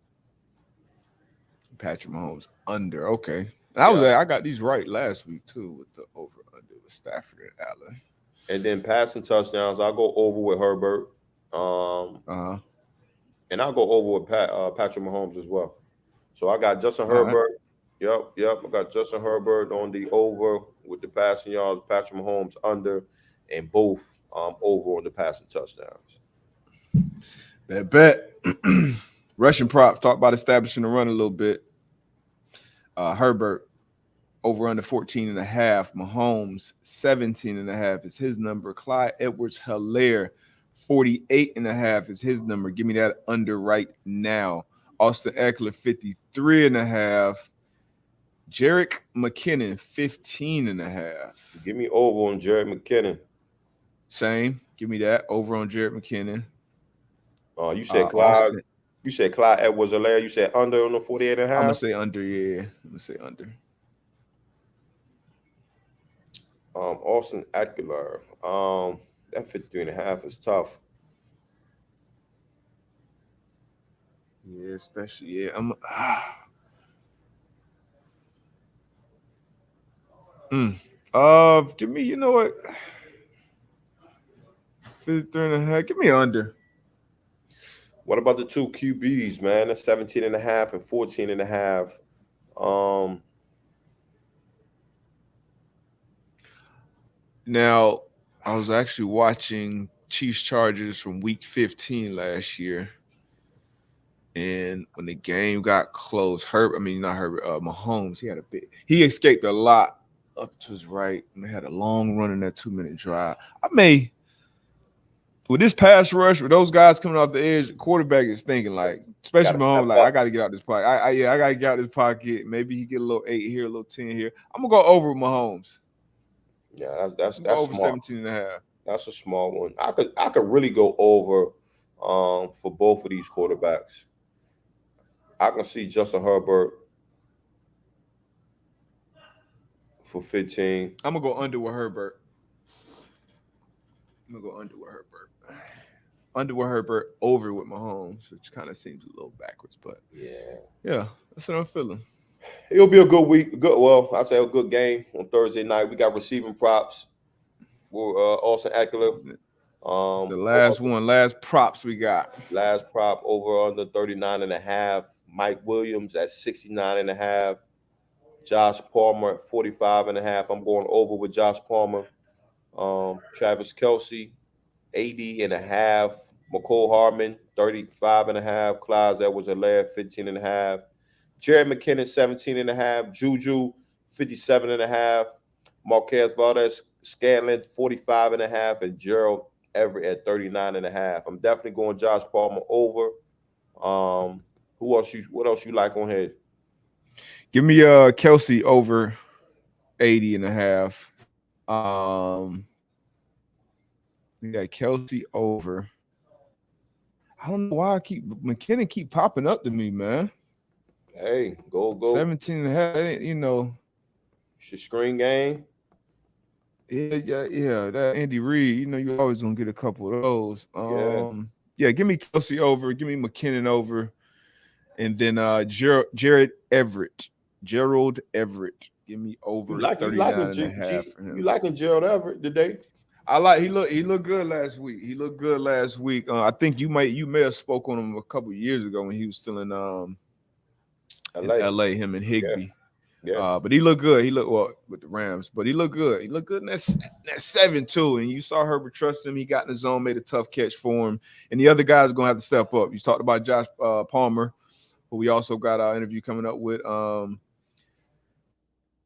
Patrick Mahomes under. Okay, I got these right last week too with the over under with Stafford and Allen. And then passing touchdowns, I'll go over with Herbert. And I'll go over with Patrick Mahomes as well. So I got Justin Herbert. Right. Yep. I got Justin Herbert on the over with the passing yards, Patrick Mahomes under, and both over on the passing touchdowns. Bet. Rushing prop. Talk about establishing the run a little bit. Herbert over under 14.5. Mahomes 17.5 is his number. Clyde Edwards-Helaire 48.5 is his number. Give me that under right now. Austin Eckler 53.5. Jerick McKinnon 15.5. Give me over on Jerick McKinnon. Same. Give me that over on Jerick McKinnon. You said Clyde. Austin. You said Clyde Edwards-Helaire. You said under on the 48.5. I'm gonna say under. Yeah, I'm gonna say under. Austin Eckler. That 53.5 is tough. Yeah, especially give me, you know what? 53.5. Give me under. What about the two QBs, man? That's 17.5 and 14.5. Now, I was actually watching Chiefs Chargers from week 15 last year. And when the game got close, Mahomes, he escaped a lot up to his right and they had a long run in that 2-minute drive. With this pass rush, with those guys coming off the edge, the quarterback is thinking especially Mahomes, I got to get out this pocket. I got to get out this pocket. Maybe he get a little 8 here, a little 10 here. I'm going to go over with Mahomes. Yeah, that's over smart. 17.5. That's a small one. I could really go over for both of these quarterbacks. I can see Justin Herbert for 15. I'm gonna go under with Herbert. Under with Herbert, over with Mahomes, which kind of seems a little backwards, but yeah, that's what I'm feeling. It'll be a good week. I'd say a good game on Thursday night. We got receiving props. Austin Eckler. It's the last props we got. Last prop over under 39.5. Mike Williams at 69.5. Josh Palmer at 45.5. I'm going over with Josh Palmer. Travis Kelce, 80.5. McCole Hardman, 35.5. Clyde Edwards-Helaire, 15.5. Jerick McKinnon, 17.5. Juju, 57.5. Marquez Valdez-Scantling, 45.5. And Gerald Everett at 39.5. I'm definitely going Josh Palmer over. What else you like on here? Give me Kelce over 80.5. We got Kelce over. I don't know why McKinnon keep popping up to me, man. Hey, go. 17.5, It's your screen game. Yeah. That Andy Reid, you always gonna get a couple of those. Yeah, give me Kelce over, give me McKinnon over, and then Gerald Everett. Give me over 39.5 for him. You liking Gerald Everett today? He looked good last week. I think you may have spoke on him a couple of years ago when he was still in LA, him and Higbee. Yeah. But he looked good. He looked with the Rams, but he looked good. He looked good in that 7 too. And you saw Herbert trust him. He got in the zone, made a tough catch for him. And the other guys are gonna have to step up. You talked about Josh Palmer, who we also got our interview coming up with.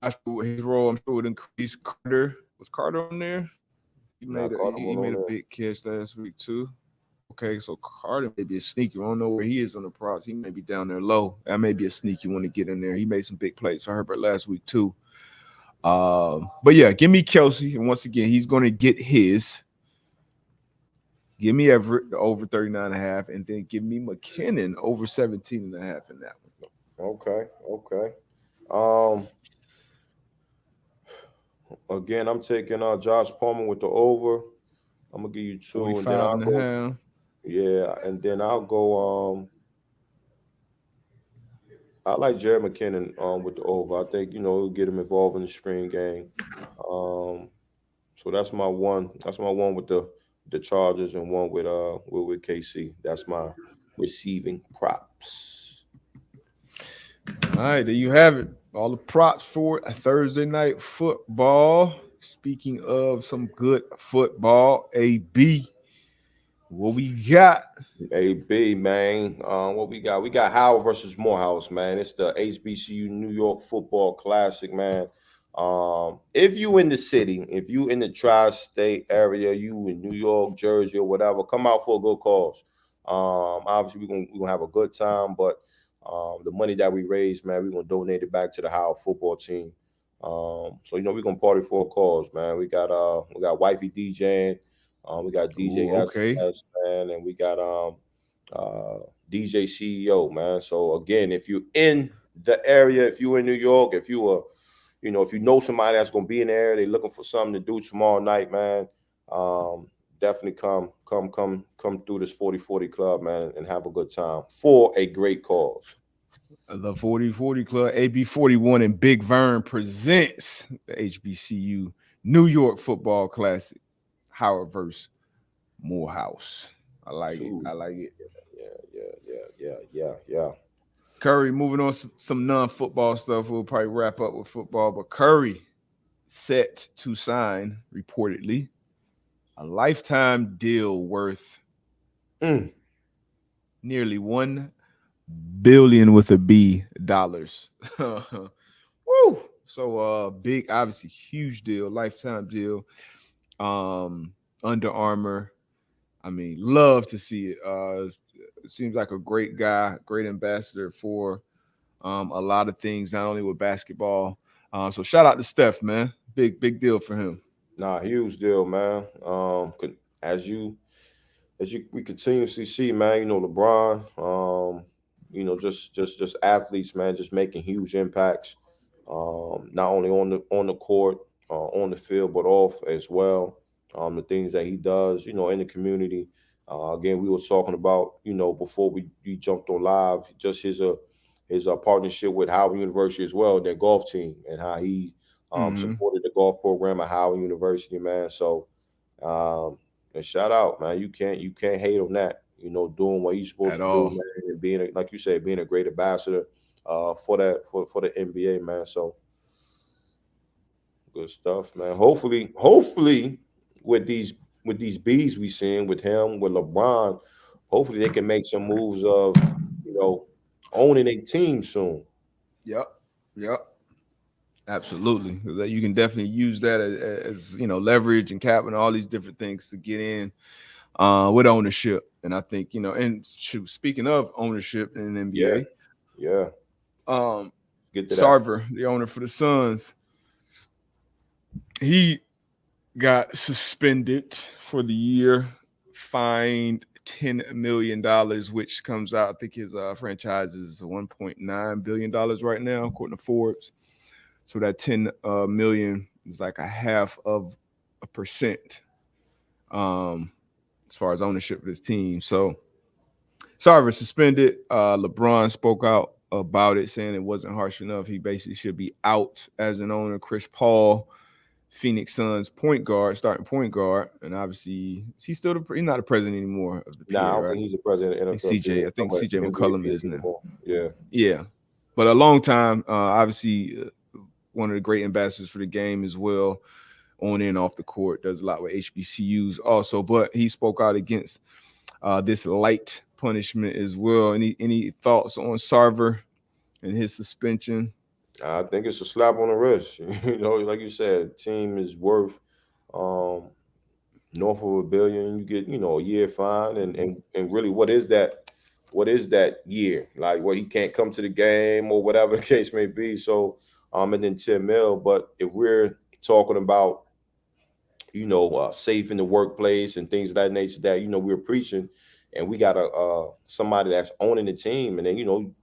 his role, I'm sure, would increase. Carter, was Carter on there? He Nah, made Carter he went made on a there. big catch last week too. Okay, so Carter may be a sneaky. I don't know where he is on the props. He may be down there low. That may be a sneaky one to get in there. He made some big plays for Herbert last week too. But yeah, give me Kelsey, and once again, he's going to get his. Give me Everett over 39.5, and then give me McKinnon over 17.5 in that one. Okay. Um, Again, I'm taking Josh Palmer with the over. I'm gonna give you 2, and then 45 I'll and a go. half. Yeah, and then I'll go. I like Jared McKinnon with the over. I think it'll get him involved in the screen game. Um, so that's my one. That's my one with the Chargers, and one with KC. That's my receiving props. All right, there you have it. All the props for a Thursday night football. Speaking of some good football, AB, what we got? AB, man. What we got? We got Howard versus Morehouse, man. It's the HBCU New York Football Classic, man. If you in the city, if you in the tri-state area, you in New York, Jersey, or whatever, come out for a good cause. Obviously we're gonna have a good time, but the money that we raise, man, we're gonna donate it back to the Howard football team. So we're gonna party for a cause, man. We got wifey DJing. We got DJ Ooh, okay. S, man, and we got uh DJ CEO, man. So again, if you're in the area, if you in New York, if you are, if you know somebody that's gonna be in there, they looking for something to do tomorrow night, man. Definitely come through this 40/40 club, man, and have a good time for a great cause. The 40/40 Club, AB41 and Big Vern presents the HBCU New York Football Classic, Howard versus Morehouse. I like it. True. I like it. Yeah. Curry, moving on some non-football stuff. We'll probably wrap up with football, but Curry set to sign reportedly a lifetime deal worth nearly $1 billion with a B dollars. Woo! So big, obviously huge deal, lifetime deal. Under Armour. I mean, love to see it. Seems like a great guy, great ambassador for a lot of things, not only with basketball. So shout out to Steph, man. Big deal for him. Nah, huge deal, man. As you we continuously see, man, LeBron, just athletes, man, just making huge impacts, not only on the court, on the field, but off as well. The things that he does, in the community. Again, we were talking about, before we jumped on live, just his partnership with Howard University as well, their golf team, and how he supported the golf program at Howard University, man. So and shout out, man. You can't hate on that. Doing what he's supposed At to do, all. man, and being like you said, being a great ambassador for the NBA, man. So good stuff, man. Hopefully, with these bees we seeing with him, with LeBron, hopefully they can make some moves of owning a team soon. Yep. Absolutely. You can definitely use that as leverage and cap and all these different things to get in with ownership. And I think, and speaking of ownership in the Yeah, NBA, yeah. um, Get to that. Sarver, the owner for the Suns, he got suspended for the year, fined $10 million, which comes out, I think his franchise is $1.9 billion right now, according to Forbes. So that 10 million is like a half of a percent as far as ownership of this team. So Sarver suspended. LeBron spoke out about it, saying it wasn't harsh enough. He basically should be out as an owner. Chris Paul, Phoenix Suns starting point guard, and obviously he's not the president anymore of the Nah, I PA, don't right? think he's the president of the NFL. I think I'm CJ an NBA McCollum PA is now. anymore. Yeah. Yeah, but a long time, obviously one of the great ambassadors for the game as well, on and off the court. Does a lot with HBCUs also, but he spoke out against this light punishment as well. Any thoughts on Sarver and his suspension? I think it's a slap on the wrist. Like you said, team is worth um, north of $1 billion. You get a year fine, and really, what is that? What is that year? Like, well, he can't come to the game or whatever the case may be. So, and then 10 mil. But if we're talking about safe in the workplace and things of that nature that we're preaching, and we got somebody that's owning the team, and then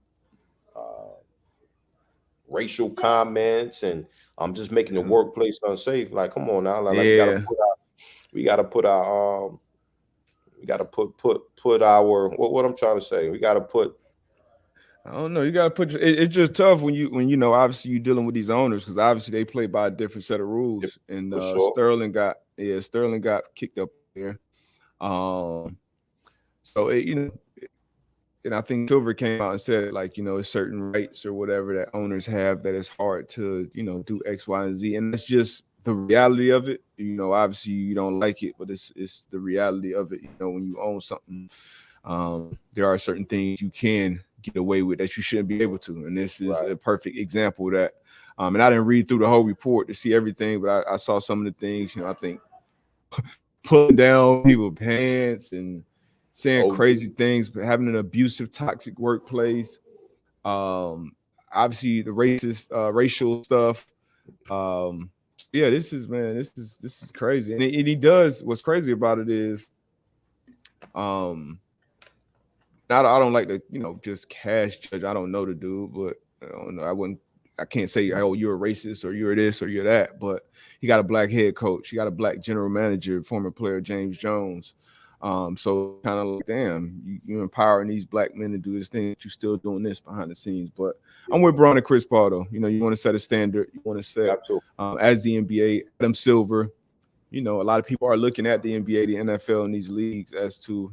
uh, racial comments and just making the workplace unsafe. Like, come on now, like Yeah. we gotta put our we gotta put our what I'm trying to say. We gotta put. I don't know. You gotta put. It's just tough when obviously you're dealing with these owners because obviously they play by a different set of rules. And For sure. Sterling got kicked up there. So and I think Silver came out and said like it's certain rights or whatever that owners have that it's hard to do X, Y, and Z, and that's just the reality of it. Obviously you don't like it, but it's the reality of it. When you own something, there are certain things you can get away with that you shouldn't be able to, and this is Right. a perfect example of that. And I didn't read through the whole report to see everything, but I saw some of the things. I think pulling down people's pants and saying Oh, crazy things, but having an abusive, toxic workplace. Obviously the racial stuff. Yeah, this is crazy, and he does. What's crazy about it is, um, I don't like to just cash judge. I don't know the dude, but I don't know. I can't say, oh, you're a racist or you're this or you're that. But he got a black head coach. He got a black general manager, former player James Jones. So kind of like, damn, you empowering these black men to do this thing, but you still doing this behind the scenes. But I'm with Braun and Chris Paul though. You want to set a standard. You want to set as the NBA, Adam Silver. A lot of people are looking at the NBA, the NFL, and these leagues as to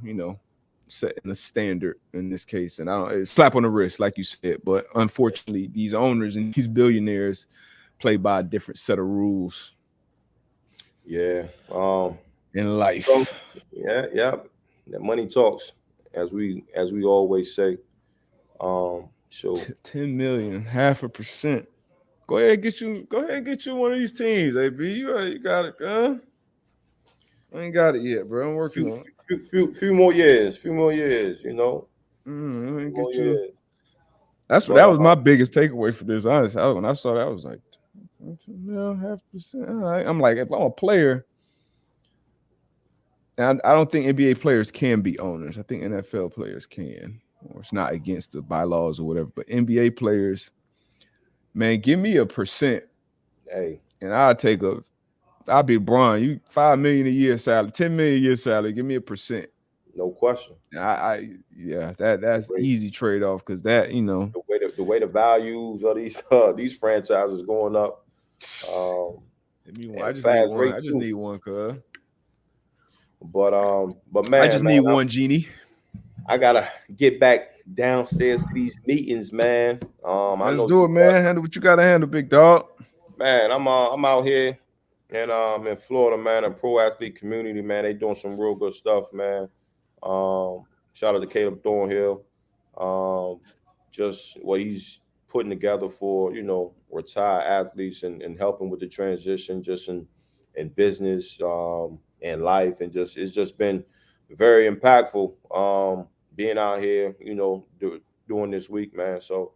setting a standard in this case. And I don't it's slap on the wrist, like you said. But unfortunately, these owners and these billionaires play by a different set of rules. Yeah. In life. So, yeah. That money talks, as we always say. So 10 million, 0.5%. Go ahead, get you one of these teams, AB. You got it, huh? I ain't got it yet, bro. I'm working on it. few more years, I ain't Get you. years. That But was my biggest takeaway for this. Honestly, when I saw that, I was like, 0.5%. All right. I'm like, if I'm a player, and I don't think NBA players can be owners. I think NFL players can, or it's not against the bylaws or whatever. But NBA players, man, give me a percent. Hey, and I'll be Braun. You $5 million a year salary, $10 million a year salary. Give me a percent. no question. That's easy trade off because that the way the values of these franchises going up. I just need one. I just need one, cuz. But man, I just need one, Genie. I gotta get back downstairs to these meetings, man. Let's do it, man. Handle what you gotta handle, big dog. Man, I'm out here and in Florida, man, a pro athlete community, man. They doing some real good stuff, man. Shout out to Caleb Thornhill. Just what he's putting together for retired athletes and helping with the transition just in business and life, and it's just been very impactful being out here doing this week, man. So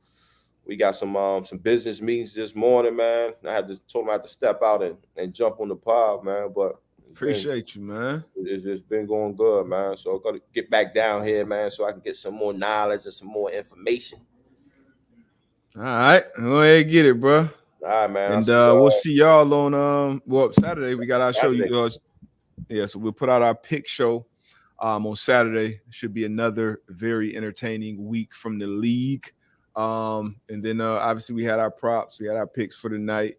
we got some business meetings this morning, man. Told him I had to step out and jump on the pod, man. But appreciate you, man. It's just been going good, man. So I gotta get back down here, man, so I can get some more knowledge and some more information. All right, go ahead and get it, bro. All right, man. And we'll see y'all on Saturday. We got our show. So we'll put out our pick show on Saturday. It should be another very entertaining week from the league. And then obviously we had our props, we had our picks for the night.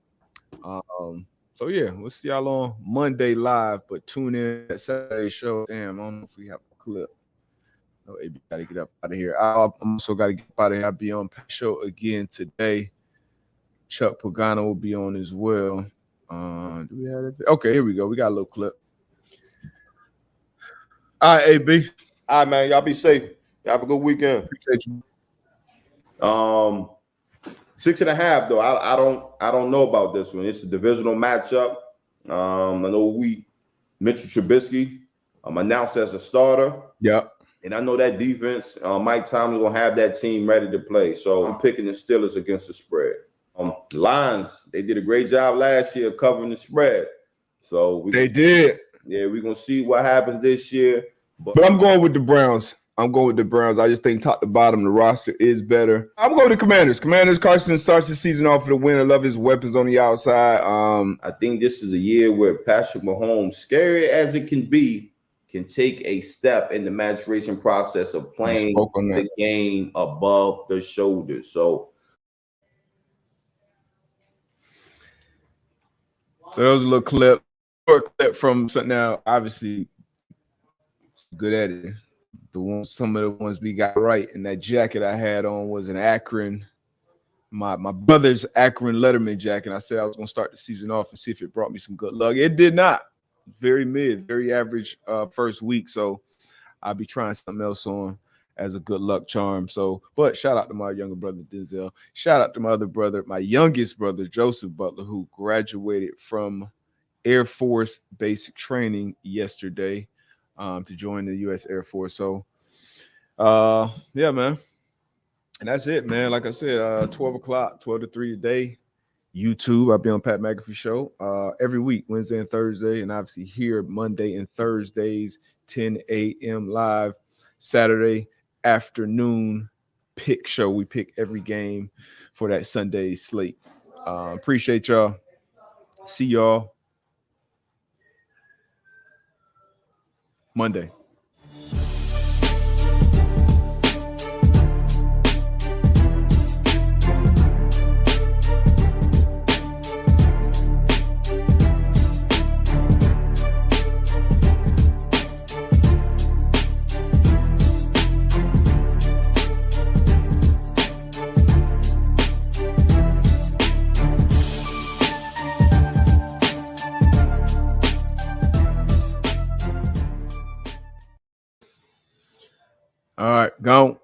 So yeah, we'll see y'all on Monday live, but tune in at Saturday show. Damn, I don't know if we have a clip. Oh, AB gotta get up out of here. I'm also gotta get out of here. I'll be on show again today. Chuck Pagano will be on as well. Do we have it? Okay, here we go. We got a little clip. All right, AB. All right, man. Y'all be safe. Y'all have a good weekend. Appreciate you. 6.5 though. I don't know about this one. It's a divisional matchup. I know Mitchell Trubisky announced as a starter. Yep. And I know that defense, Mike Tomlin's gonna have that team ready to play. So I'm picking the Steelers against the spread. Lions, they did a great job last year covering the spread. So they did. Yeah, we're gonna see what happens this year. But I'm going with the Browns. I just think top to bottom, the roster is better. I'm going with the Commanders. Carson starts the season off with a win. I love his weapons on the outside. I think this is a year where Patrick Mahomes, scary as it can be, can take a step in the maturation process of playing the game above the shoulder. So that was a little clip from something. Now, obviously, good at it. Some of the ones we got right, and that jacket I had on was an Akron, my brother's Akron Letterman jacket. I said I was gonna start the season off and see if it brought me some good luck. It did not. Very mid, very average first week. So I'll be trying something else on as a good luck charm. So, but shout out to my younger brother Denzel. Shout out to my other brother, my youngest brother Joseph Butler, who graduated from Air Force basic training yesterday. To join the U.S. Air Force. So, yeah, man. And that's it, man. Like I said, 12 o'clock, 12 to 3 today. YouTube, I'll be on Pat McAfee Show every week, Wednesday and Thursday. And obviously here, Monday and Thursdays, 10 a.m. live. Saturday afternoon pick show. We pick every game for that Sunday slate. Appreciate y'all. See y'all Monday. All right, go.